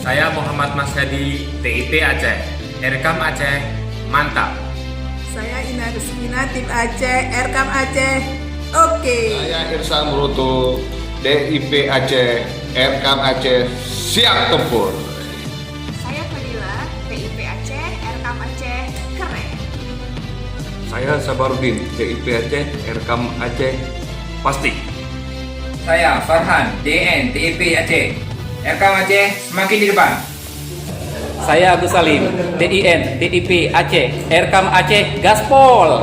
Saya Muhammad Masyadi, TIP Aceh. Rekam Aceh, mantap. Saya Ina Rusmina, tim Aceh, Rekam Aceh, oke. Saya Irsa Murutu, DIP Aceh, Rekam Aceh, siap tempur. Saya Fadila, TIP Aceh, Rekam Aceh, keren. Saya Sabarudin, DIP Aceh, Rekam Aceh, pasti. Saya Farhan, DN, TIP Aceh. Rekam Aceh semakin di depan. Saya Agus Salim, DIN, DIP Aceh, Rekam Aceh, gaspol.